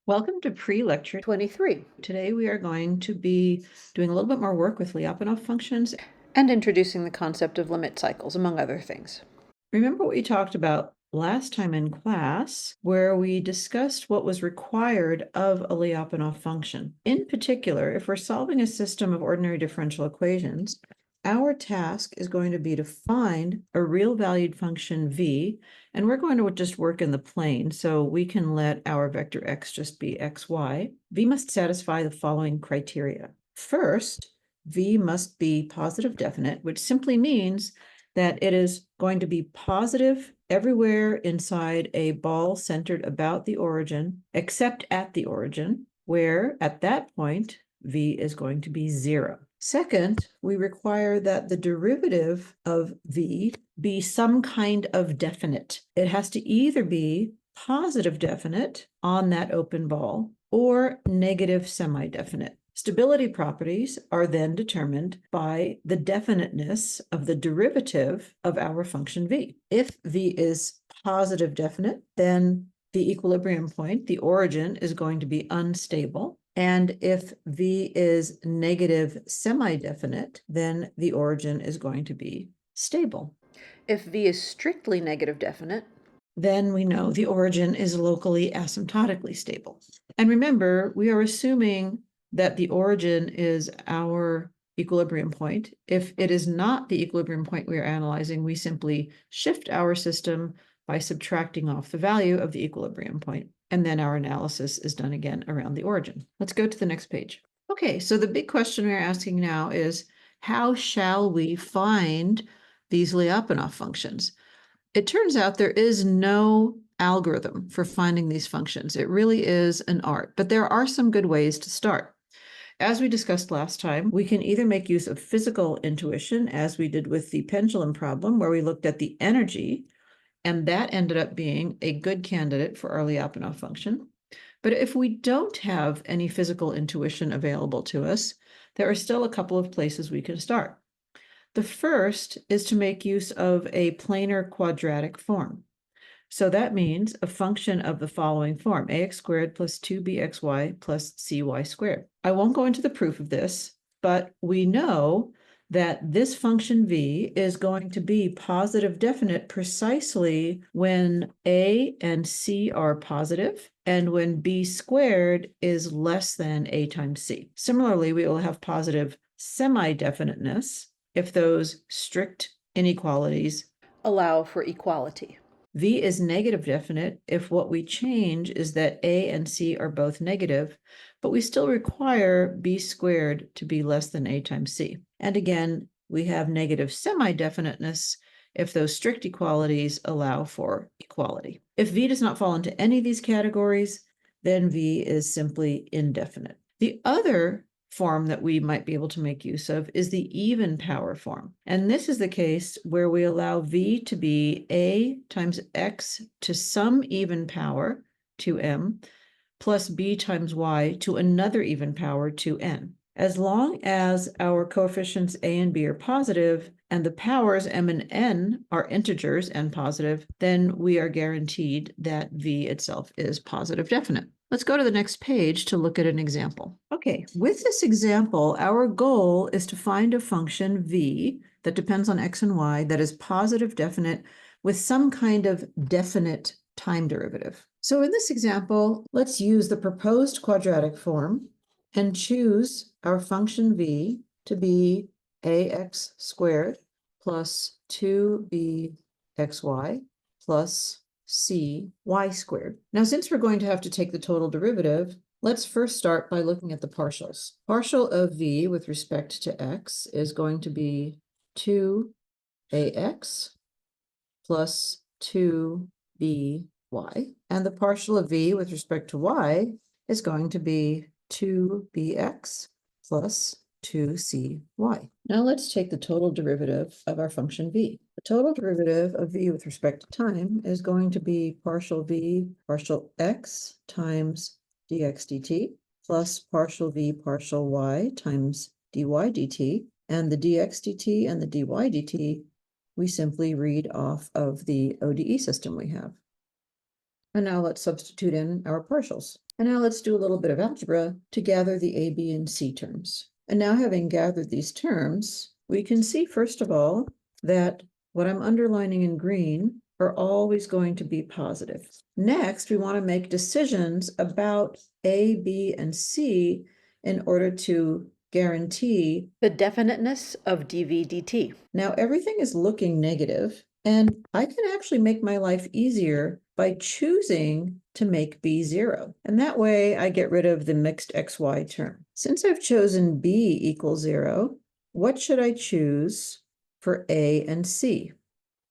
Welcome to pre-lecture 23 Today we are going to be doing a little bit more work with Lyapunov functions. and introducing the concept of limit cycles, among other things. Remember what we talked about last time in class, where we discussed what was required of a Lyapunov function. In particular, if we're solving a system of ordinary differential equations, our task is going to be to find a real valued function v, and we're going to just work in the plane, so we can let our vector x just be xy. V must satisfy the following criteria. First, v must be positive definite, which simply means that it is going to be positive everywhere inside a ball centered about the origin, except at the origin, where at that point, v is going to be 0. Second, we require that the derivative of v be some kind of definite. It has to either be positive definite on that open ball or negative semi-definite. Stability properties are then determined by the definiteness of the derivative of our function v. If v is positive definite, then the equilibrium point, the origin, is going to be unstable. And if v is negative semi-definite, then the origin is going to be stable. If v is strictly negative definite, then we know the origin is locally asymptotically stable. And remember, we are assuming that the origin is our equilibrium point. If it is not the equilibrium point we are analyzing, we simply shift our system by subtracting off the value of the equilibrium point, and then our analysis is done again around the origin. Let's go to the next page. Okay, so the big question we're asking now is, how shall we find these Lyapunov functions? It turns out there is no algorithm for finding these functions. It really is an art, but there are some good ways to start. As we discussed last time, we can either make use of physical intuition, as we did with the pendulum problem, where we looked at the energy, and that ended up being a good candidate for our Lyapunov function. But if we don't have any physical intuition available to us, there are still a couple of places we can start. The first is to make use of a planar quadratic form. So that means a function of the following form: ax squared plus 2bxy plus cy squared. I won't go into the proof of this, but we know that this function v is going to be positive definite precisely when a and c are positive and when b squared is less than a times c. Similarly, we will have positive semi-definiteness if those strict inequalities allow for equality. V is negative definite if what we change is that a and c are both negative, but we still require b squared to be less than a times c. And again, we have negative semi-definiteness if those strict equalities allow for equality. If v does not fall into any of these categories, then v is simply indefinite. The other form that we might be able to make use of is the even power form. And this is the case where we allow v to be a times x to some even power, 2m, plus b times y to another even power, 2n. As long as our coefficients a and b are positive and the powers m and n are integers and positive, then we are guaranteed that v itself is positive definite. Let's go to the next page to look at an example. Okay, with this example, our goal is to find a function v that depends on x and y that is positive definite with some kind of definite time derivative. So in this example, let's use the proposed quadratic form and choose our function v to be ax squared plus 2bxy plus cy squared. Now, since we're going to have to take the total derivative, let's first start by looking at the partials. Partial of v with respect to x is going to be 2ax plus 2by, and the partial of v with respect to y is going to be 2bx plus 2cy. Now let's take the total derivative of our function v. The total derivative of v with respect to time is going to be partial v partial x times dx dt plus partial v partial y times dy dt, and the dx dt and the dy dt we simply read off of the ODE system we have. And now let's substitute in our partials. And now let's do a little bit of algebra to gather the a, b, and c terms. And now having gathered these terms, we can see first of all that what I'm underlining in green are always going to be positive. Next, we want to make decisions about a, b, and c in order to guarantee the definiteness of dv dt. now everything is looking negative, and I can actually make my life easier by choosing to make b 0. And that way I get rid of the mixed xy term. Since I've chosen b equals 0, what should I choose for a and c?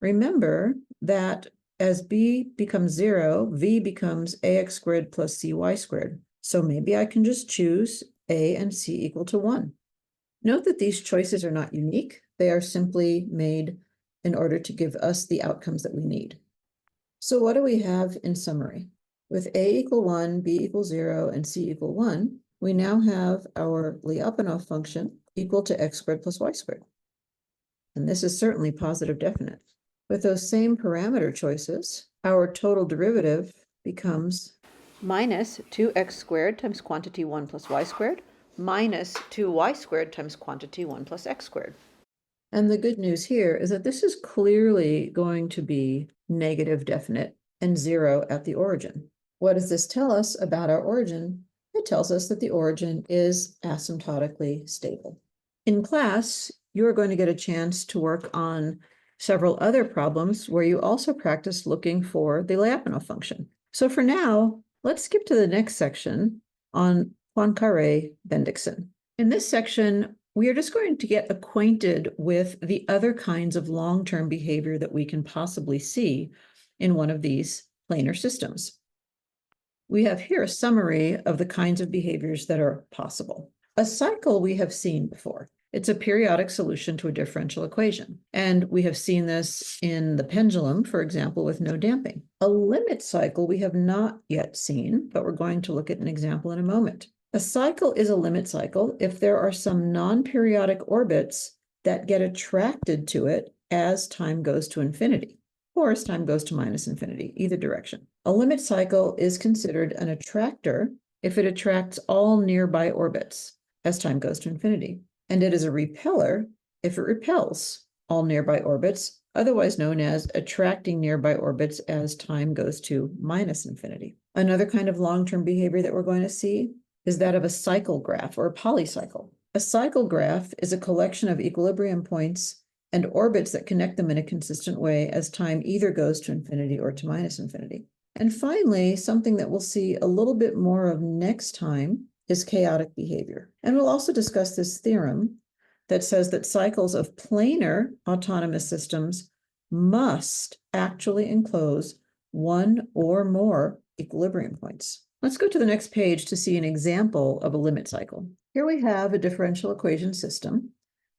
Remember that as b becomes 0, v becomes ax squared plus cy squared. So maybe I can just choose a and c equal to 1. Note that these choices are not unique. They are simply made in order to give us the outcomes that we need. So what do we have in summary? With a equal 1, b equals 0, and c equal 1, we now have our Lyapunov function equal to x squared plus y squared. And this is certainly positive definite. With those same parameter choices, our total derivative becomes minus 2x squared times quantity 1 plus y squared minus 2y squared times quantity 1 plus x squared. And the good news here is that this is clearly going to be negative definite and 0 at the origin. What does this tell us about our origin? It tells us that the origin is asymptotically stable. In class, you're going to get a chance to work on several other problems where you also practice looking for the Lyapunov function. So for now, let's skip to the next section on Poincaré-Bendixson. In this section, we are just going to get acquainted with the other kinds of long-term behavior that we can possibly see in one of these planar systems. We have here a summary of the kinds of behaviors that are possible. A cycle we have seen before. It's a periodic solution to a differential equation. And we have seen this in the pendulum, for example, with no damping. A limit cycle we have not yet seen, but we're going to look at an example in a moment. A cycle is a limit cycle if there are some non-periodic orbits that get attracted to it as time goes to infinity, or as time goes to minus infinity, either direction. A limit cycle is considered an attractor if it attracts all nearby orbits as time goes to infinity. And it is a repeller if it repels all nearby orbits, otherwise known as attracting nearby orbits as time goes to minus infinity. Another kind of long-term behavior that we're going to see is that of a cycle graph or a polycycle. A cycle graph is a collection of equilibrium points and orbits that connect them in a consistent way as time either goes to infinity or to minus infinity. And finally, something that we'll see a little bit more of next time is chaotic behavior. And we'll also discuss this theorem that says that cycles of planar autonomous systems must actually enclose one or more equilibrium points. Let's go to the next page to see an example of a limit cycle. Here we have a differential equation system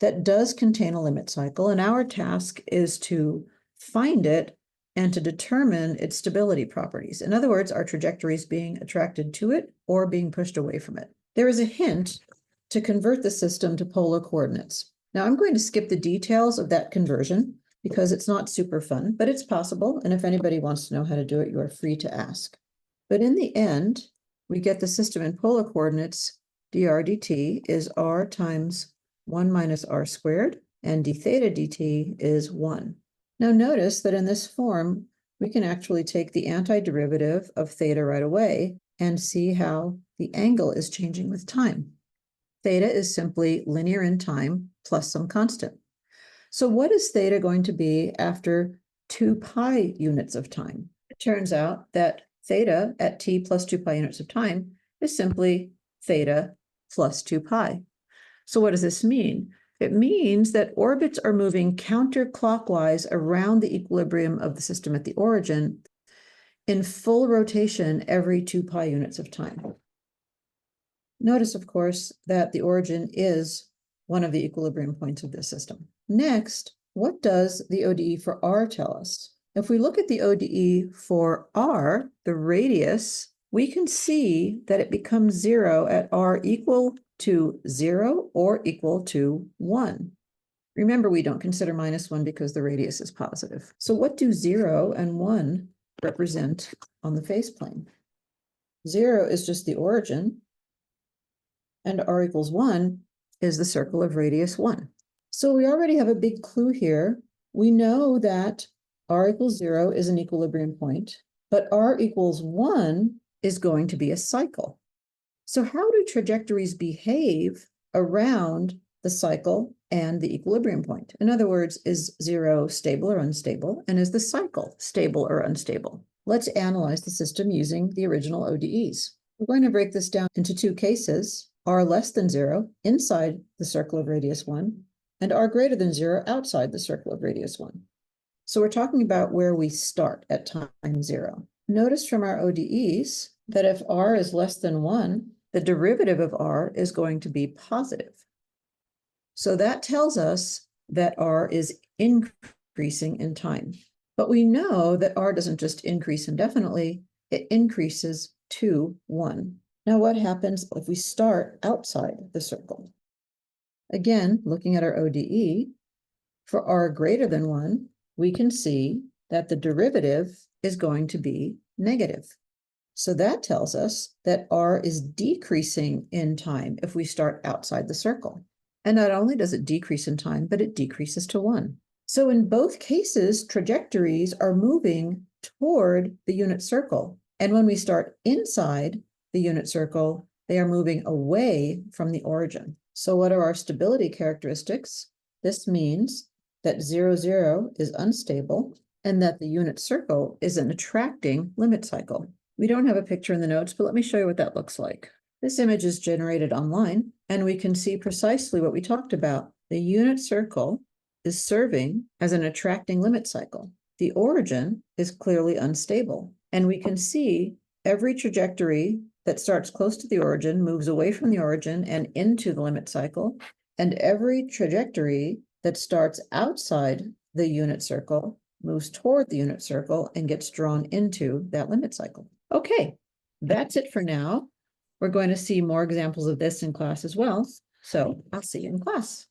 that does contain a limit cycle, and our task is to find it and to determine its stability properties. In other words, our trajectories being attracted to it or being pushed away from it. There is a hint to convert the system to polar coordinates. Now I'm going to skip the details of that conversion because it's not super fun, but it's possible. And if anybody wants to know how to do it, you are free to ask. But in the end, we get the system in polar coordinates. Dr dt is r times 1 minus r squared, and d theta dt is 1. Now notice that in this form, we can actually take the antiderivative of theta right away and see how the angle is changing with time. Theta is simply linear in time plus some constant. So what is theta going to be after 2 pi units of time? It turns out that theta at t plus 2 pi units of time is simply theta plus 2 pi. So what does this mean? It means that orbits are moving counterclockwise around the equilibrium of the system at the origin in full rotation every 2 pi units of time. Notice, of course, that the origin is one of the equilibrium points of this system. Next, what does the ODE for r tell us? If we look at the ODE for r, the radius, we can see that it becomes 0 at r equal to 0 or equal to 1. Remember, we don't consider minus 1 because the radius is positive. So what do 0 and 1 represent on the phase plane? 0 is just the origin, and r equals 1 is the circle of radius 1. So we already have a big clue here. We know that r equals 0 is an equilibrium point, but r equals 1 is going to be a cycle. So how do trajectories behave around the cycle and the equilibrium point? In other words, is 0 stable or unstable? And is the cycle stable or unstable? Let's analyze the system using the original ODEs. We're going to break this down into two cases, r less than 0 inside the circle of radius 1, and r greater than 0 outside the circle of radius 1. So we're talking about where we start at time 0. Notice from our ODEs that if r is less than 1, the derivative of r is going to be positive. So that tells us that r is increasing in time. But we know that r doesn't just increase indefinitely, it increases to 1. Now what happens if we start outside the circle? Again, looking at our ODE, for r greater than 1, we can see that the derivative is going to be negative. So that tells us that r is decreasing in time if we start outside the circle. And not only does it decrease in time, but it decreases to 1. So in both cases, trajectories are moving toward the unit circle. And when we start inside the unit circle, they are moving away from the origin. So what are our stability characteristics? This means that 0, 0 is unstable and that the unit circle is an attracting limit cycle. We don't have a picture in the notes, but let me show you what that looks like. This image is generated online, and we can see precisely what we talked about. The unit circle is serving as an attracting limit cycle. The origin is clearly unstable, and we can see every trajectory that starts close to the origin moves away from the origin and into the limit cycle, and every trajectory that starts outside the unit circle moves toward the unit circle and gets drawn into that limit cycle. Okay, that's it for now. We're going to see more examples of this in class as well. So I'll see you in class.